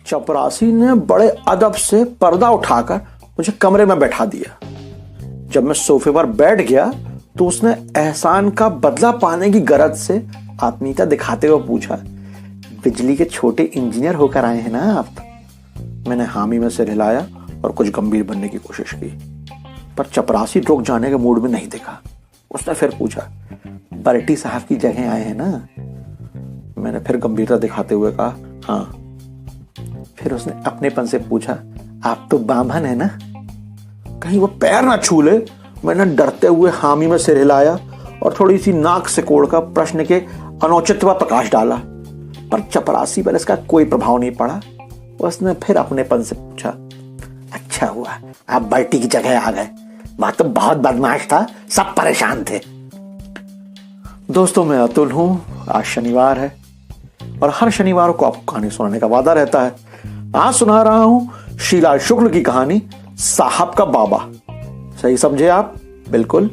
चपरासी ने बड़े अदब से पर्दा उठाकर मुझे कमरे में बैठा दिया। जब मैं सोफे पर बैठ गया तो उसने एहसान का बदला पाने की गरज से आत्मीयता दिखाते हुए पूछा, बिजली के छोटे इंजीनियर होकर आए हैं ना आप? मैंने हामी में सिर हिलाया और कुछ गंभीर बनने की कोशिश की, पर चपरासी रुक जाने के मूड में नहीं दिखा। उसने फिर पूछा, बर्टी साहब की जगह आए हैं ना? मैंने फिर गंभीरता दिखाते हुए कहा, हाँ। फिर उसने अपनेपन से पूछा, आप तो बामन है ना? कहीं वो पैर ना छू ले। मैंने डरते हुए हामी में सिर हिलाया और थोड़ी सी नाक से कोड़कर प्रश्न के अनौचित्य पर प्रकाश डाला, पर चपरासी पर इसका कोई प्रभाव नहीं पड़ा। उसने फिर अपनेपन से पूछा, अच्छा हुआ आप बर्टी की जगह आ गए, वहां तो बहुत बदमाश था, सब परेशान थे। दोस्तों, मैं अतुल हूं। आज शनिवार है और हर शनिवार को आपको कहानी सुनाने का वादा रहता है। आज सुना रहा हूं शीलाल शुक्ल की कहानी साहब का बाबा। सही समझे आप, बिल्कुल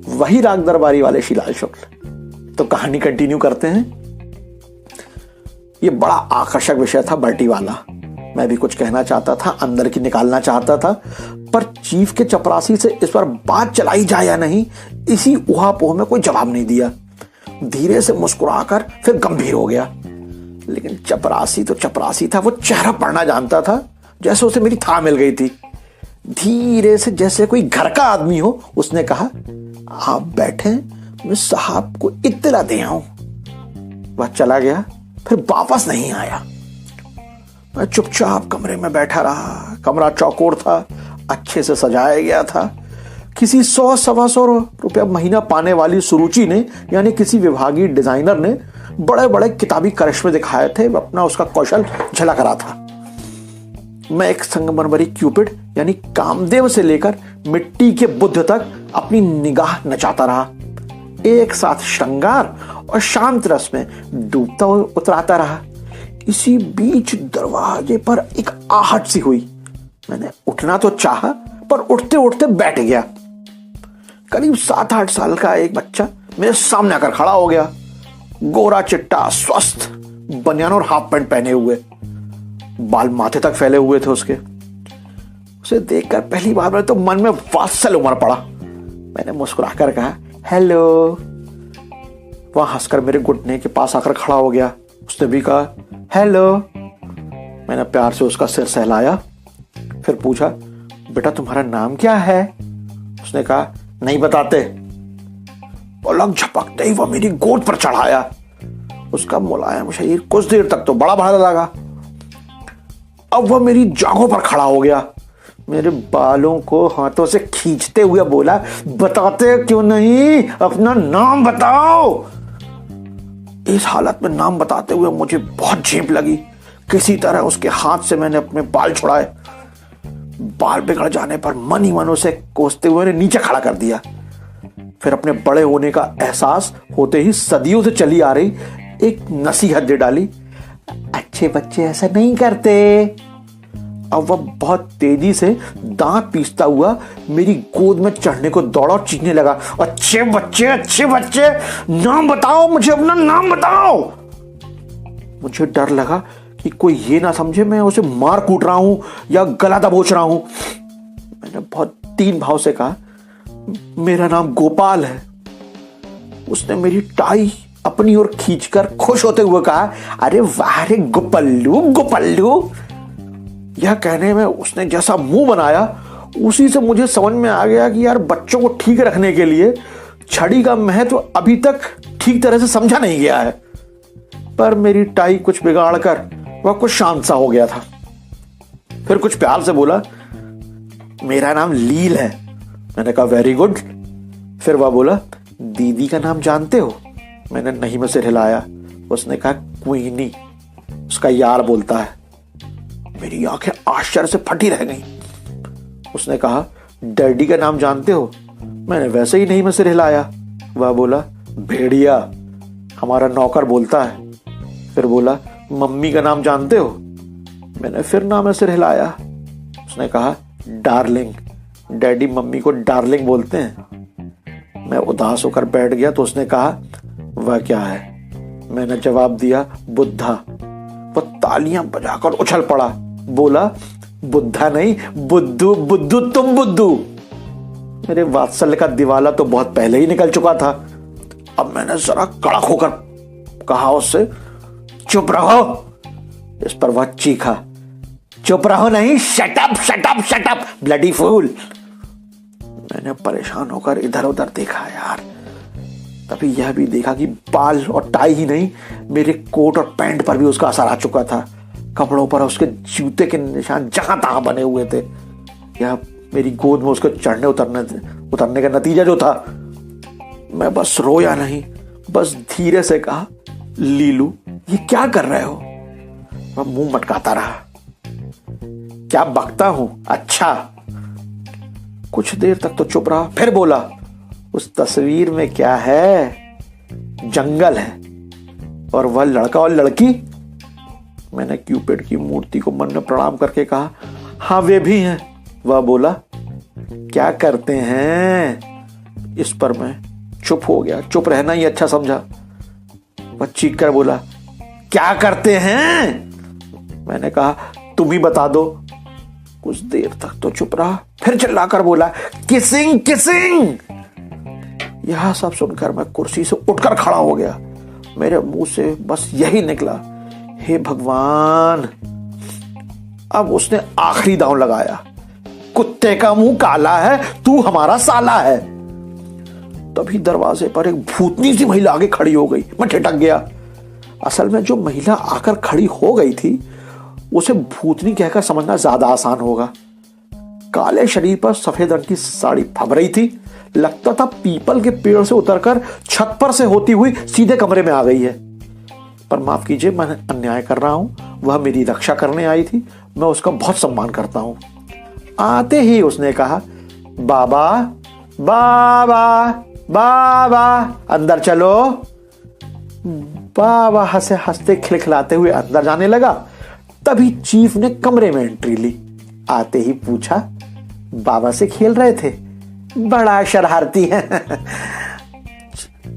वही राग दरबारी वाले शीलाल शुक्ल। तो कहानी कंटिन्यू करते हैं। ये बड़ा आकर्षक विषय था बर्टी वाला। मैं भी कुछ कहना चाहता था, अंदर की निकालना चाहता था, पर चीफ के चपरासी से इस पर बात चलाई जाए या नहीं, इसी उहापोह में कोई जवाब नहीं दिया। धीरे से मुस्कुराकर फिर गंभीर हो गया। लेकिन चपरासी तो चपरासी था, वो चेहरा पढ़ना जानता था, जैसे उसे मेरी था मिल गई थी। धीरे से जैसे कोई घर का आदमी हो उसने कहा, आप बैठे, मैं साहब को इत्तला दे आऊं। वह चला गया, फिर वापस नहीं आया। मैं चुपचाप कमरे में बैठा रहा। कमरा चौकोर था, अच्छे से सजाया गया था। किसी 100-125 रुपया महीना पाने वाली सुरुचि ने, यानी किसी विभागीय डिजाइनर ने बड़े बड़े किताबी करिश्मे दिखाए थे। अपना उसका कौशल झलक रहा था। मैं एक संगमरमरी क्यूपिड यानी कामदेव से लेकर मिट्टी के बुद्ध तक अपनी निगाह नचाता रहा। एक साथ श्रृंगार और शांत रस में डूबता हुआ उतराता रहा। इसी बीच दरवाजे पर एक आहट सी हुई। मैंने उठना तो चाहा, पर उठते उठते बैठ गया। करीब 7-8 साल का एक बच्चा मेरे सामने आकर खड़ा हो गया। गोरा चिट्टा, स्वस्थ, बनियान और हाफ पैंट पहने हुए, बाल माथे तक फैले हुए थे उसके। उसे देखकर पहली बार में तो मन में वात्सल्य उमड़ पड़ा। मैंने मुस्कुराकर कहा, हेलो। वह हंसकर मेरे घुटने के पास आकर खड़ा हो गया। उसने भी कहा, हेलो। मैंने प्यार से उसका सिर सहलाया, फिर पूछा, बेटा तुम्हारा नाम क्या है? उसने कहा, नहीं बताते। पलक झपकते ही वह मेरी गोद पर चढ़ाया। उसका मुलायम शरीर कुछ देर तक तो बड़ा भारा लगा। अब वह मेरी जांघों पर खड़ा हो गया। मेरे बालों को हाथों से खींचते हुए बोला, बताते क्यों नहीं, अपना नाम बताओ। इस हालत में नाम बताते हुए मुझे बहुत झेप लगी। किसी तरह उसके हाथ से मैंने अपने बाल छुड़ाए। बाल बिगड़ जाने पर मन ही मन उसे कोसते हुए नीचे खड़ा कर दिया। फिर अपने बड़े होने का एहसास होते ही सदियों से चली आ रही एक नसीहत दे डाली, अच्छे बच्चे ऐसा नहीं करते। अब वह बहुत तेजी से दांत पीसता हुआ मेरी गोद में चढ़ने को दौड़ा और चीखने लगा, अच्छे बच्चे, नाम बताओ, मुझे अपना नाम बताओ। मुझे डर लगा कि कोई ये ना समझे मैं उसे मार कूट रहा हूं या गला दबोच रहा हूं। मैंने बहुत दीन भाव से कहा, मेरा नाम गोपाल है। उसने मेरी टाई अपनी ओर खींचकर खुश होते हुए कहा, अरे वाह रे गोपल्लू। यह कहने में उसने जैसा मुंह बनाया, उसी से मुझे समझ में आ गया कि यार बच्चों को ठीक रखने के लिए छड़ी का महत्व अभी तक ठीक तरह से समझा नहीं गया है। पर मेरी टाई कुछ बिगाड़ कर वह कुछ शांत सा हो गया था। फिर कुछ प्यार से बोला, मेरा नाम लील है। मैंने कहा, वेरी गुड। फिर वह बोला, दीदी का नाम जानते हो? मैंने नहीं में सिर हिलाया। उसने कहा, क्वीनी, उसका यार बोलता है। मेरी आंखें आश्चर्य से फटी रह गईं। उसने कहा, डैडी का नाम जानते हो? मैंने वैसे ही नहीं में सिर हिलाया। वह बोला, भेड़िया, हमारा नौकर बोलता है। फिर बोला, मम्मी का नाम जानते हो? मैंने फिर नाम में सिर हिलाया। उसने कहा, डार्लिंग, डैडी मम्मी को डार्लिंग बोलते हैं। मैं उदास होकर बैठ गया तो उसने कहा, वह क्या है? मैंने जवाब दिया, बुद्धा। वह तालियां बजाकर उछल पड़ा, बोला, बुद्धा नहीं बुद्धू, बुद्धू तुम बुद्धू। मेरे वात्सल्य का दिवाला तो बहुत पहले ही निकल चुका था। अब मैंने जरा कड़क होकर कहा उससे, चुप रहो। इस पर वह चीखा, चुप रहो नहीं, shut up shut up shut up bloody fool. मैंने परेशान होकर इधर उधर देखा यार, तभी यह भी देखा कि बाल और टाई ही नहीं, मेरे कोट और पैंट पर भी उसका असर आ चुका था। कपड़ों पर उसके जूते के निशान जहां तहां बने हुए थे। यह मेरी गोद में उसके चढ़ने उतरने का नतीजा जो था। मैं बस रोया नहीं, बस धीरे से कहा, लीलू ये क्या कर रहे हो? वह मुंह मटकाता रहा। क्या बकता हूं? अच्छा। कुछ देर तक तो चुप रहा, फिर बोला, उस तस्वीर में क्या है? जंगल है और वह लड़का और लड़की। मैंने क्यूपिड की मूर्ति को मन में प्रणाम करके कहा, हाँ वे भी हैं। वह बोला, क्या करते हैं? इस पर मैं चुप हो गया, चुप रहना ही अच्छा समझा। वह चीख कर बोला, क्या करते हैं? मैंने कहा, तुम ही बता दो। कुछ देर तक तो चुप रहा, फिर चिल्लाकर बोला, किसिंग किसिंग। यह सब सुनकर मैं कुर्सी से उठकर खड़ा हो गया। मेरे मुंह से बस यही निकला, हे भगवान। अब उसने आखिरी दांव लगाया, कुत्ते का मुंह काला है, तू हमारा साला है। तभी दरवाजे पर एक भूतनी सी महिला आगे खड़ी हो गई। मैं ठिठक गया। असल में जो महिला आकर खड़ी हो गई थी उसे भूतनी कहकर समझना ज्यादा आसान होगा। काले शरीर पर सफेद रंग की साड़ी फब रही थी। लगता था पीपल के पेड़ से उतरकर छत पर से होती हुई सीधे कमरे में आ गई है। पर माफ कीजिए, मैं अन्याय कर रहा हूं। वह मेरी रक्षा करने आई थी, मैं उसका बहुत सम्मान करता हूं। आते ही उसने कहा, बाबा बाबा बाबा अंदर चलो। बाबा हंसे हंसते खिलखिलाते हुए अंदर जाने लगा। तभी चीफ ने कमरे में एंट्री ली। आते ही पूछा, बाबा से खेल रहे थे? बड़ा शरारती है।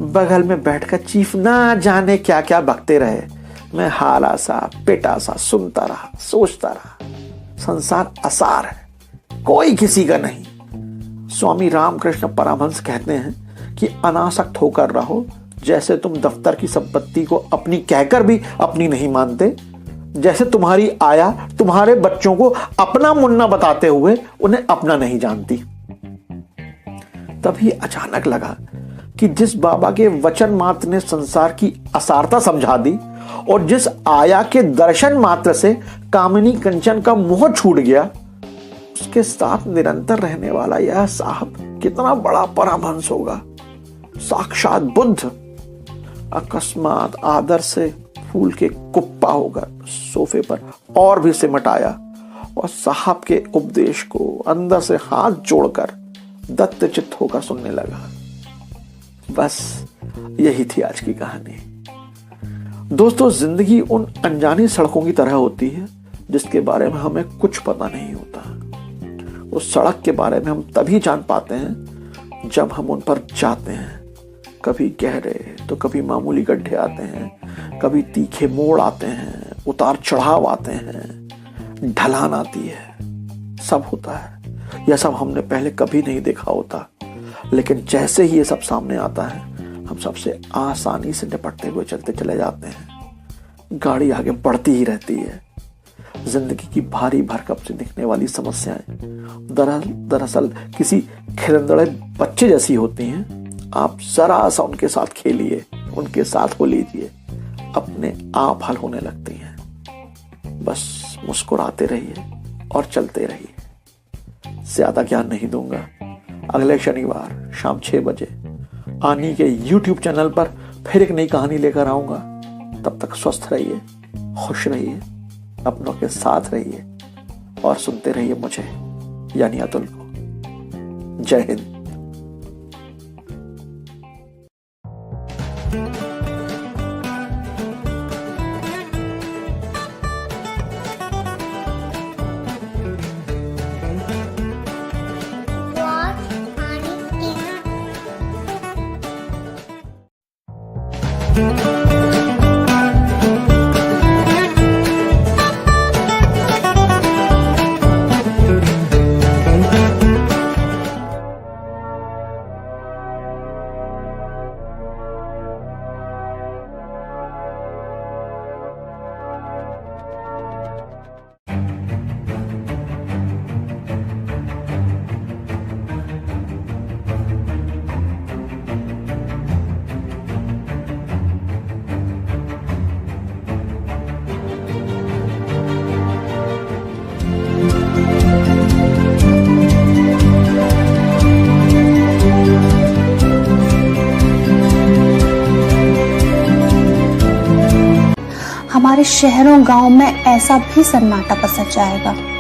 बगल में बैठकर चीफ ना जाने क्या क्या बकते रहे। मैं हाला सा पेटा सा सुनता रहा, सोचता रहा। संसार असार है, कोई किसी का नहीं। स्वामी रामकृष्ण परमहंस कहते हैं कि अनासक्त होकर रहो। जैसे तुम दफ्तर की संपत्ति को अपनी कहकर भी अपनी नहीं मानते, जैसे तुम्हारी आया तुम्हारे बच्चों को अपना मुन्ना बताते हुए उन्हें अपना नहीं जानती। तभी अचानक लगा कि जिस बाबा के वचन मात्र ने संसार की असारता समझा दी और जिस आया के दर्शन मात्र से कामिनी कंचन का मोह छूट गया, उसके साथ निरंतर रहने वाला यह साहब कितना बड़ा परमहंस होगा। साक्षात बुद्ध। अकस्मात आदर से फूल के कुप्पा होकर सोफे पर और भी सिमट आया और साहब के उपदेश को अंदर से हाथ जोड़कर दत्तचित्त होकर सुनने लगा। बस यही थी आज की कहानी। दोस्तों, जिंदगी उन अनजानी सड़कों की तरह होती है जिसके बारे में हमें कुछ पता नहीं होता। उस सड़क के बारे में हम तभी जान पाते हैं जब हम उन पर जाते हैं। कभी गहरे तो कभी मामूली गड्ढे आते हैं, कभी तीखे मोड़ आते हैं, उतार चढ़ाव आते हैं, ढलान आती है, सब होता है। यह सब हमने पहले कभी नहीं देखा होता, लेकिन जैसे ही ये सब सामने आता है हम सबसे आसानी से निपटते हुए चलते चले जाते हैं। गाड़ी आगे बढ़ती ही रहती है। जिंदगी की भारी भरकम से दिखने वाली समस्याएं दरअसल किसी खिलंदड़े बच्चे जैसी होती हैं। आप जरा सा उनके साथ खेलिए, उनके साथ हो लीजिए, अपने आप हल होने लगती हैं। बस मुस्कुराते रहिए और चलते रहिए। ज्यादा ज्ञान नहीं दूंगा। अगले शनिवार शाम 6 बजे आनी के YouTube चैनल पर फिर एक नई कहानी लेकर आऊंगा। तब तक स्वस्थ रहिए, खुश रहिए, अपनों के साथ रहिए और सुनते रहिए मुझे, यानी अतुल को। जय हिंद। शहरों गांव में ऐसा भी सन्नाटा पसर जाएगा।